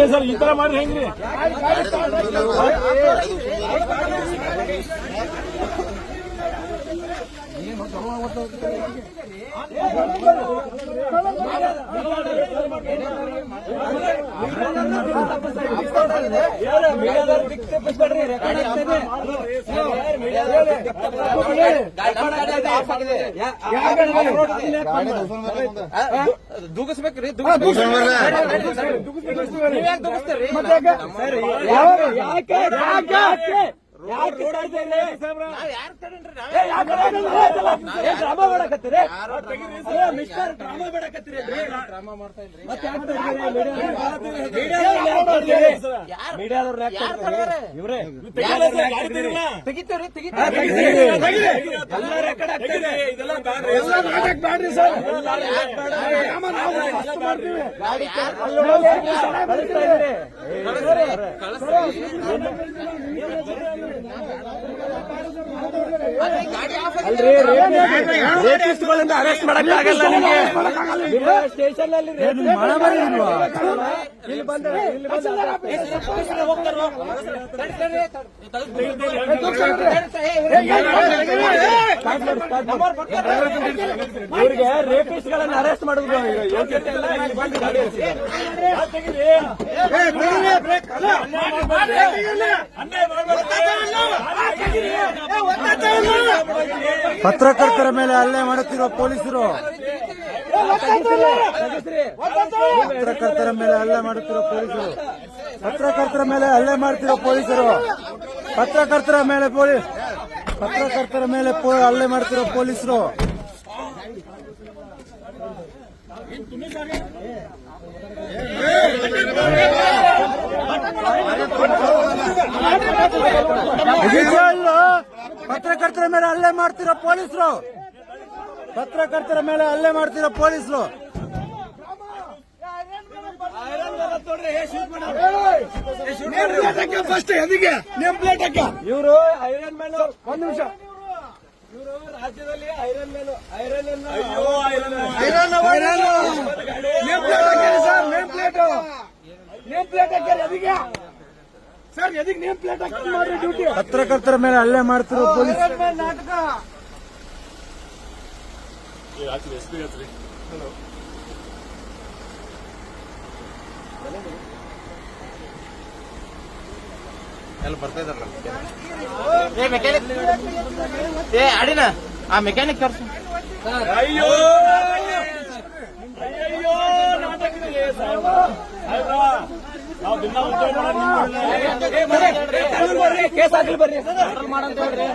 Sir ಈ ತರ ಮಾಡಿ ಹೆಂಗ್ರಿ ದೂಗಿಸ್ಬೇಕ್ರಿ ಡ್ರಾಮಾ ಮಾಡಕತ್ತೀರಿ ಇವ್ರೆ ರೇಪಿಸ್ಟ್ಗಳಿಂದ ಅರೆಸ್ಟ್ ಮಾಡಕ್ಕಾಗಲ್ಲ ನಿಮಗೆ ಸ್ಟೇಷನ್ ಅಲ್ಲಿ ಇವ್ರಿಗೆ ರೇಪಿಸ್ಟ್ ಗಳನ್ನ ಅರೆಸ್ಟ್ ಮಾಡುದು ಯೋಗ್ಯತೆ ಇಲ್ಲ. ಪತ್ರಕರ್ತರ ಮೇಲೆ ಹಲ್ಲೆ ಮಾಡುತ್ತಿರುವ ಪೊಲೀಸರು ಪತ್ರಕರ್ತರ ಮೇಲೆ ಹಲ್ಲೆ ಮಾಡುತ್ತಿರುವ ಪೊಲೀಸರು ಪತ್ರಕರ್ತರ ಮೇಲೆ ಹಲ್ಲೆ ಮಾಡುತ್ತಿರುವ ಪೊಲೀಸರು ಪತ್ರಕರ್ತರ ಮೇಲೆ ಹಲ್ಲೆ ಮಾಡುತ್ತಿರುವ ಪೊಲೀಸರು ಪತ್ರಕರ್ತರ ಮೇಲೆ ಹಲ್ಲೆ ಮಾಡ್ತಿರೋ ಪೊಲೀಸರು ಪತ್ರಕರ್ತರ ಮೇಲೆ ಹಲ್ಲೆ ಮಾಡ್ತಿರೋ ಪೊಲೀಸರು ಫಸ್ಟ್ ಎದಿಗೆ ನೇಮ್ ಪ್ಲೇಟ್ ಹಾಕ. ಇವರು ಐರನ್ ಮ್ಯಾನ್ ಒಂದು ನಿಮಿಷ ಇವರು ರಾಜ್ಯದಲ್ಲಿ ಐರನ್ ಮ್ಯಾನ್ ನೇಮ್ ಪ್ಲೇಟ್ ಹಾಕ್ಯಾರ ಎದಿಗೆ ಸರ್ ಎದಿಗೆ ನೇಮ್ ಪ್ಲೇಟ್ ಹಾಕಿ ಮಾಡ್ರಿ ಡ್ಯೂಟಿ. ಪತ್ರಕರ್ತರ ಮೇಲೆ ಹಲ್ಲೆ ಮಾಡ್ತಿರೋ ಪೊಲೀಸ್ ನಾಟಕ ಎಲ್ಲ ಬರ್ತಾ ಇದಾರಲ್ಲ ಮೆಕ್ಯಾನಿಕ್ ಅಡಿನ ಆ ಮೆಕ್ಯಾನಿಕ್ ಕರ್ಸು. ಅಯ್ಯೋ ನಾವು ದಿನ ಕೇಸ್ ಹಾಕಲಿ ಬರ್ರಿ ಮಾಡಂತ ಹೇಳ್ರಿ.